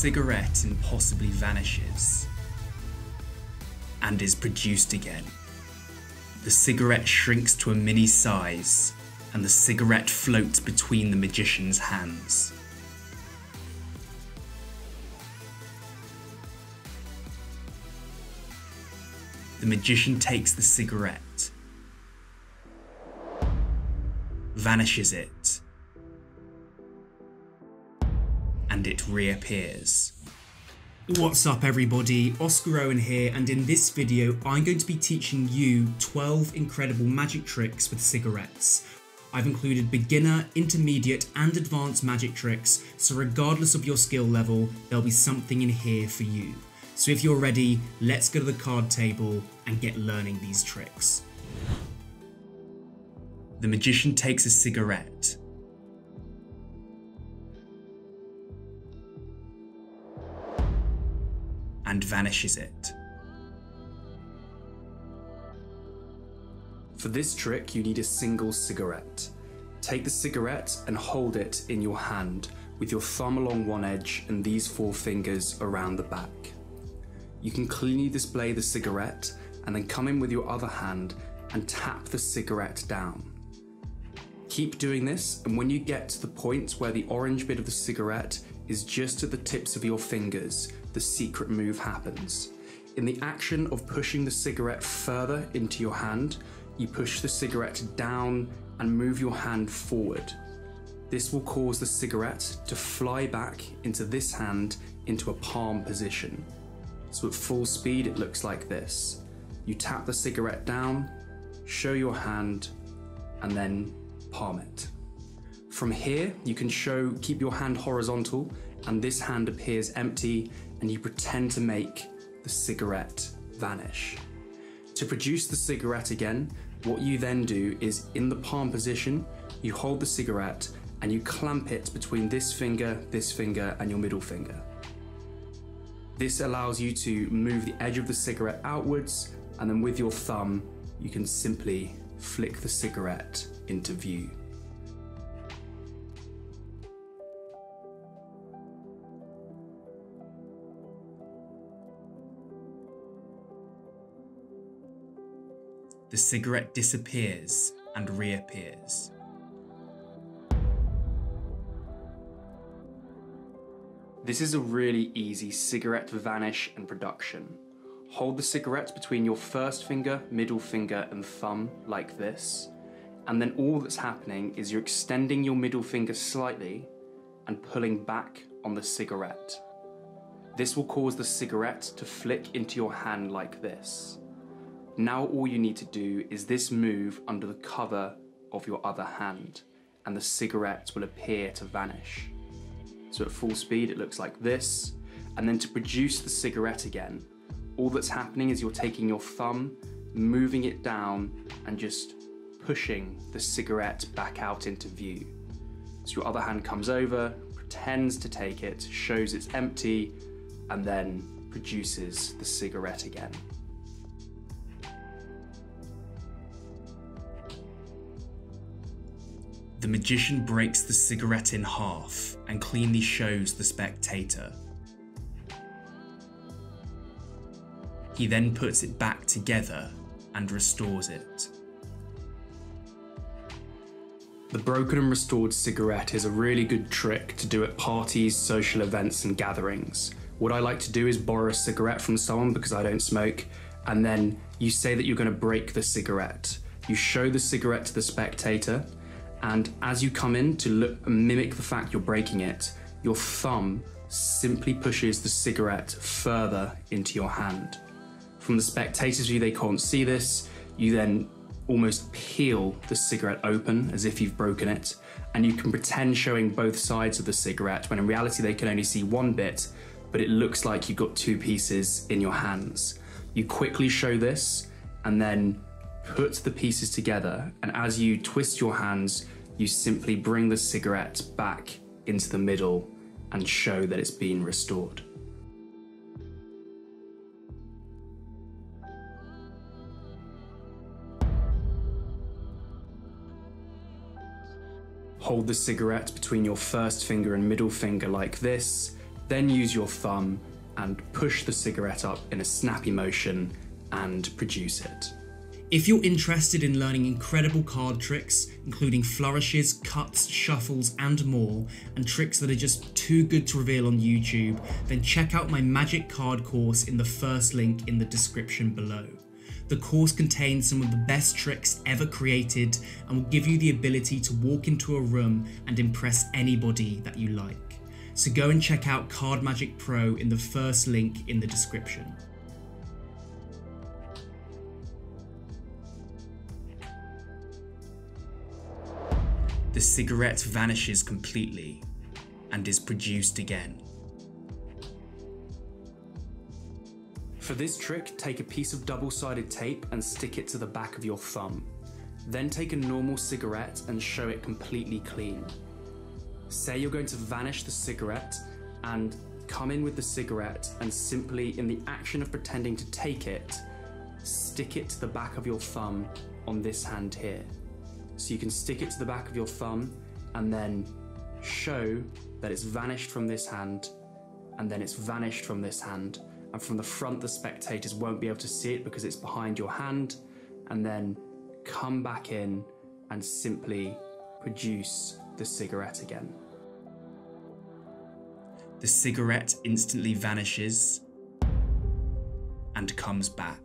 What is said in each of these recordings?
cigarette impossibly vanishes and is produced again. The cigarette shrinks to a mini size and the cigarette floats between the magician's hands. The magician takes the cigarette, vanishes it, and it reappears. What's up everybody, Oscar Owen here, and in this video I'm going to be teaching you 12 incredible magic tricks with cigarettes. I've included beginner, intermediate and advanced magic tricks, so regardless of your skill level, there'll be something in here for you. So if you're ready, let's go to the card table and get learning these tricks. The magician takes a cigarette, and vanishes it. For this trick, you need a single cigarette. Take the cigarette and hold it in your hand with your thumb along one edge and these 4 fingers around the back. You can cleanly display the cigarette and then come in with your other hand and tap the cigarette down. Keep doing this, and when you get to the point where the orange bit of the cigarette is just at the tips of your fingers, the secret move happens. In the action of pushing the cigarette further into your hand, you push the cigarette down and move your hand forward. This will cause the cigarette to fly back into this hand into a palm position. So at full speed it looks like this. You tap the cigarette down, show your hand, and then palm it. From here you can keep your hand horizontal and this hand appears empty, and you pretend to make the cigarette vanish. To produce the cigarette again, what you then do is in the palm position, you hold the cigarette and you clamp it between this finger, and your middle finger. This allows you to move the edge of the cigarette outwards, and then with your thumb, you can simply flick the cigarette into view. The cigarette disappears and reappears. This is a really easy cigarette vanish and production. Hold the cigarette between your first finger, middle finger and thumb like this, and then all that's happening is you're extending your middle finger slightly and pulling back on the cigarette. This will cause the cigarette to flick into your hand like this. Now all you need to do is this move under the cover of your other hand, and the cigarette will appear to vanish. So at full speed it looks like this, and then to produce the cigarette again, all that's happening is you're taking your thumb, moving it down and just pushing the cigarette back out into view. So your other hand comes over, pretends to take it, shows it's empty, and then produces the cigarette again. The magician breaks the cigarette in half and cleanly shows the spectator. He then puts it back together and restores it. The broken and restored cigarette is a really good trick to do at parties, social events and gatherings. What I like to do is borrow a cigarette from someone because I don't smoke, and then you say that you're going to break the cigarette. You show the cigarette to the spectator, and as you come in to mimic the fact you're breaking it, your thumb simply pushes the cigarette further into your hand. From the spectator's view, they can't see this. You then almost peel the cigarette open as if you've broken it, and you can pretend showing both sides of the cigarette when in reality they can only see one bit, but it looks like you've got 2 pieces in your hands. You quickly show this and then put the pieces together, and as you twist your hands, you simply bring the cigarette back into the middle and show that it's been restored. Hold the cigarette between your first finger and middle finger like this, Then use your thumb and push the cigarette up in a snappy motion and produce it. If you're interested in learning incredible card tricks, including flourishes, cuts, shuffles and more, and tricks that are just too good to reveal on YouTube, then check out my magic card course in the first link in the description below. The course contains some of the best tricks ever created and will give you the ability to walk into a room and impress anybody that you like. So go and check out Card Magic Pro in the first link in the description. The cigarette vanishes completely and is produced again. For this trick, take a piece of double-sided tape and stick it to the back of your thumb. Then take a normal cigarette and show it completely clean. Say you're going to vanish the cigarette and come in with the cigarette and simply, in the action of pretending to take it, stick it to the back of your thumb on this hand here. So you can stick it to the back of your thumb and then show that it's vanished from this hand, and then it's vanished from this hand, and from the front the spectators won't be able to see it because it's behind your hand, and then come back in and simply produce the cigarette again. The cigarette instantly vanishes and comes back.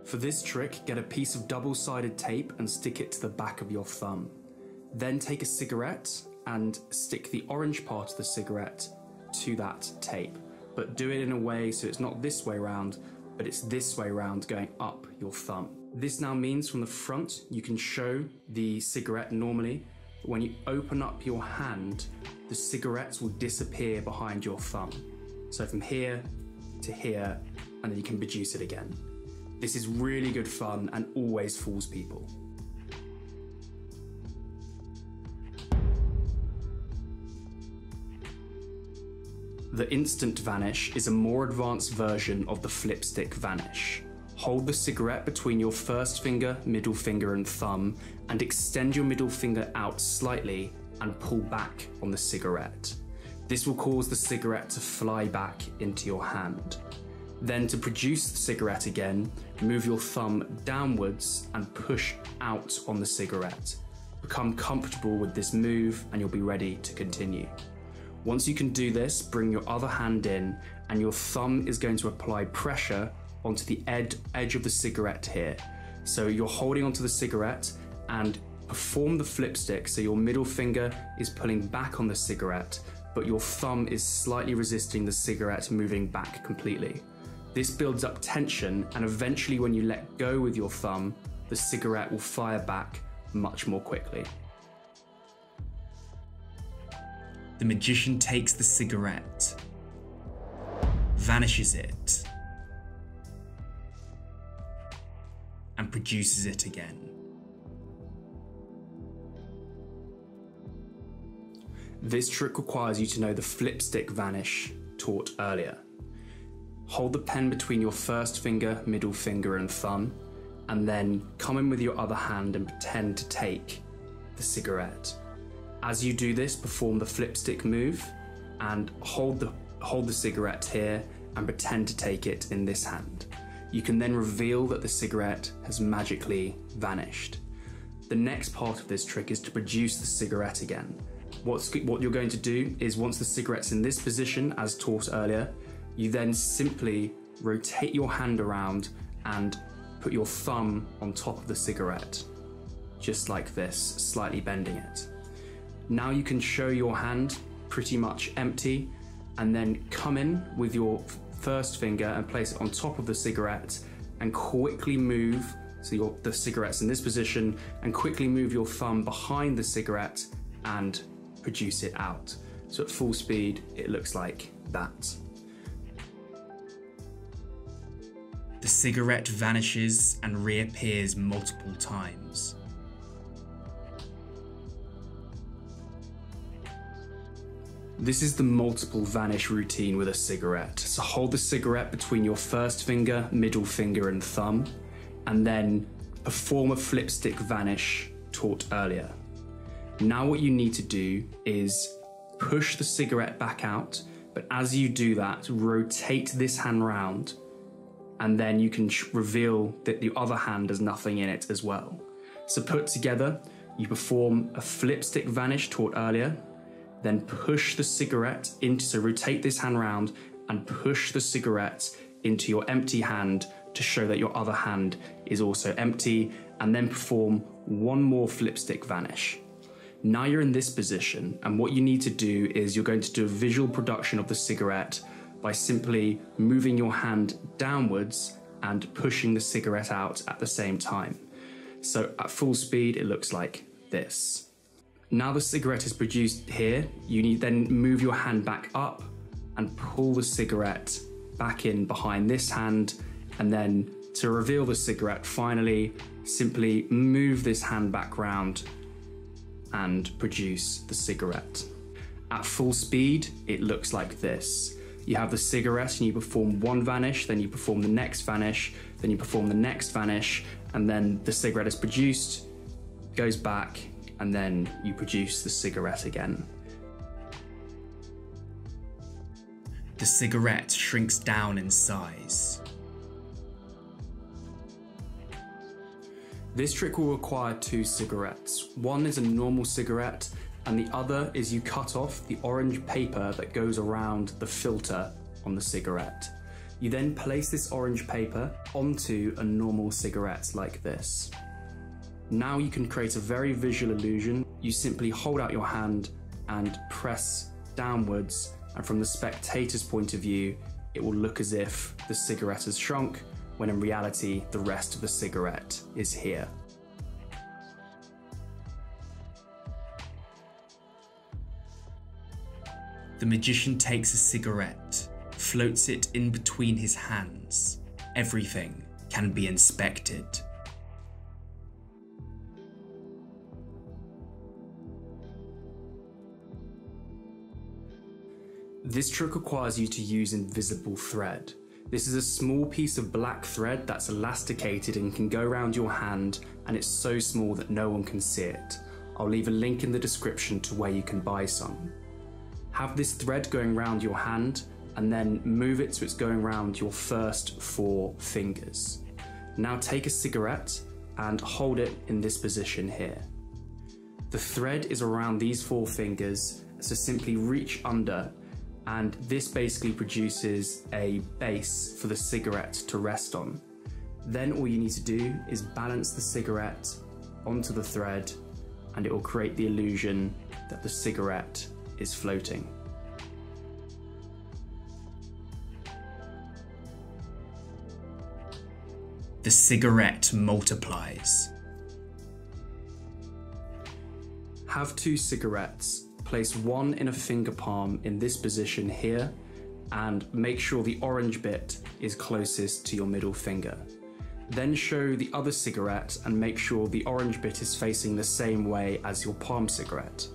For this trick, get a piece of double-sided tape and stick it to the back of your thumb. Then take a cigarette and stick the orange part of the cigarette to that tape, but do it in a way so it's not this way round, but it's this way round going up your thumb. This now means from the front you can show the cigarette normally, but when you open up your hand, the cigarettes will disappear behind your thumb. So from here to here, and then you can produce it again. This is really good fun and always fools people. The instant vanish is a more advanced version of the flipstick vanish. Hold the cigarette between your first finger, middle finger and thumb, and extend your middle finger out slightly and pull back on the cigarette. This will cause the cigarette to fly back into your hand. Then to produce the cigarette again, move your thumb downwards and push out on the cigarette. Become comfortable with this move and you'll be ready to continue. Once you can do this, bring your other hand in and your thumb is going to apply pressure onto the edge of the cigarette here. So you're holding onto the cigarette and perform the flipstick, so your middle finger is pulling back on the cigarette, but your thumb is slightly resisting the cigarette moving back completely. This builds up tension, and eventually when you let go with your thumb, the cigarette will fire back much more quickly. The magician takes the cigarette, vanishes it, and produces it again. This trick requires you to know the flipstick vanish taught earlier. Hold the pen between your first finger, middle finger and thumb, and then come in with your other hand and pretend to take the cigarette. As you do this, perform the flipstick move and hold the cigarette here and pretend to take it in this hand. You can then reveal that the cigarette has magically vanished. The next part of this trick is to produce the cigarette again. What you're going to do is, once the cigarette's in this position, as taught earlier, you then simply rotate your hand around and put your thumb on top of the cigarette, just like this, slightly bending it. Now you can show your hand pretty much empty, and then come in with your first finger and place it on top of the cigarette and quickly move, so the cigarette's in this position, and quickly move your thumb behind the cigarette and produce it out. So at full speed, it looks like that. The cigarette vanishes and reappears multiple times. This is the multiple vanish routine with a cigarette. So hold the cigarette between your first finger, middle finger and thumb, and then perform a flipstick vanish taught earlier. Now what you need to do is push the cigarette back out, but as you do that, rotate this hand round, and then you can reveal that the other hand has nothing in it as well. So put together, you perform a flip stick vanish taught earlier, then push the cigarette into, so rotate this hand round and push the cigarette into your empty hand to show that your other hand is also empty, and then perform one more flip stick vanish. Now you're in this position, and what you need to do is you're going to do a visual production of the cigarette by simply moving your hand downwards and pushing the cigarette out at the same time. So at full speed, it looks like this. Now the cigarette is produced here, you need then move your hand back up and pull the cigarette back in behind this hand, and then to reveal the cigarette, finally, simply move this hand back round and produce the cigarette. At full speed, it looks like this. You have the cigarette and you perform one vanish, then you perform the next vanish, then you perform the next vanish, and then the cigarette is produced, goes back, and then you produce the cigarette again. The cigarette shrinks down in size. This trick will require two cigarettes. One is a normal cigarette, and the other is you cut off the orange paper that goes around the filter on the cigarette. You then place this orange paper onto a normal cigarette like this. Now you can create a very visual illusion. You simply hold out your hand and press downwards, and from the spectator's point of view, it will look as if the cigarette has shrunk, when in reality, the rest of the cigarette is here. The magician takes a cigarette, floats it in between his hands. Everything can be inspected. This trick requires you to use invisible thread. This is a small piece of black thread that's elasticated and can go around your hand, and it's so small that no one can see it. I'll leave a link in the description to where you can buy some. Have this thread going around your hand, and then move it so it's going around your first 4 fingers. Now take a cigarette and hold it in this position here. The thread is around these 4 fingers, so simply reach under, and this basically produces a base for the cigarette to rest on. Then all you need to do is balance the cigarette onto the thread, and it will create the illusion that the cigarette is floating. The cigarette multiplies. Have 2 cigarettes. Place one in a finger palm in this position here, and make sure the orange bit is closest to your middle finger. Then show the other cigarette and make sure the orange bit is facing the same way as your palm cigarette.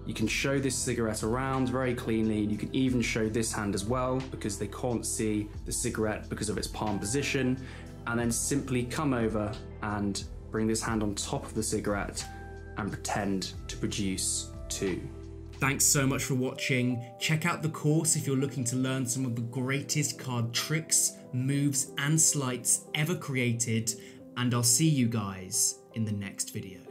You can show this cigarette around very cleanly. You can even show this hand as well, because they can't see the cigarette because of its palm position, and then simply come over and bring this hand on top of the cigarette and pretend to produce 2. Thanks so much for watching. Check out the course if you're looking to learn some of the greatest card tricks, moves and sleights ever created, and I'll see you guys in the next video.